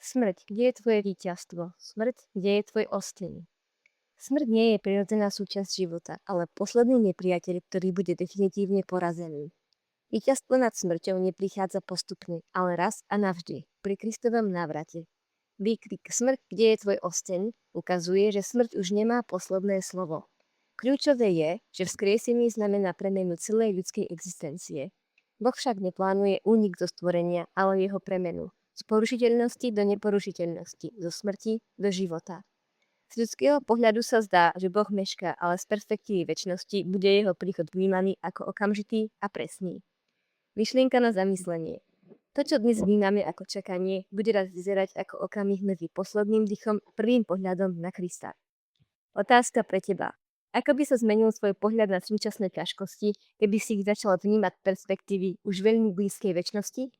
Smrť, kde je tvoje víťazstvo? Smrť, kde je tvoj osteň? Smrť nie je prirodzená súčasť života, ale posledný nepriateľ, ktorý bude definitívne porazený. Víťazstvo nad smrťou neprichádza postupne, ale raz a navždy, pri Kristovom návrate. Výkrik Smrť, kde je tvoj osteň, ukazuje, že smrť už nemá posledné slovo. Kľúčové je, že vzkriesenie znamená premenu celej ľudskej existencie. Boh však neplánuje únik zo stvorenia, ale jeho premenu. Z porušiteľnosti do neporušiteľnosti, zo smrti do života. Z ľudského pohľadu sa zdá, že Boh mešká, ale z perspektívy večnosti bude jeho príchod vnímaný ako okamžitý a presný. Myšlienka na zamyslenie. To, čo dnes vnímame ako čakanie, bude raz vyzerať ako okamih medzi posledným dychom a prvým pohľadom na Krista. Otázka pre teba. Ako by sa zmenil svoj pohľad na súčasné ťažkosti, keby si ich začal vnímať z perspektívy už veľmi blízkej večnosti?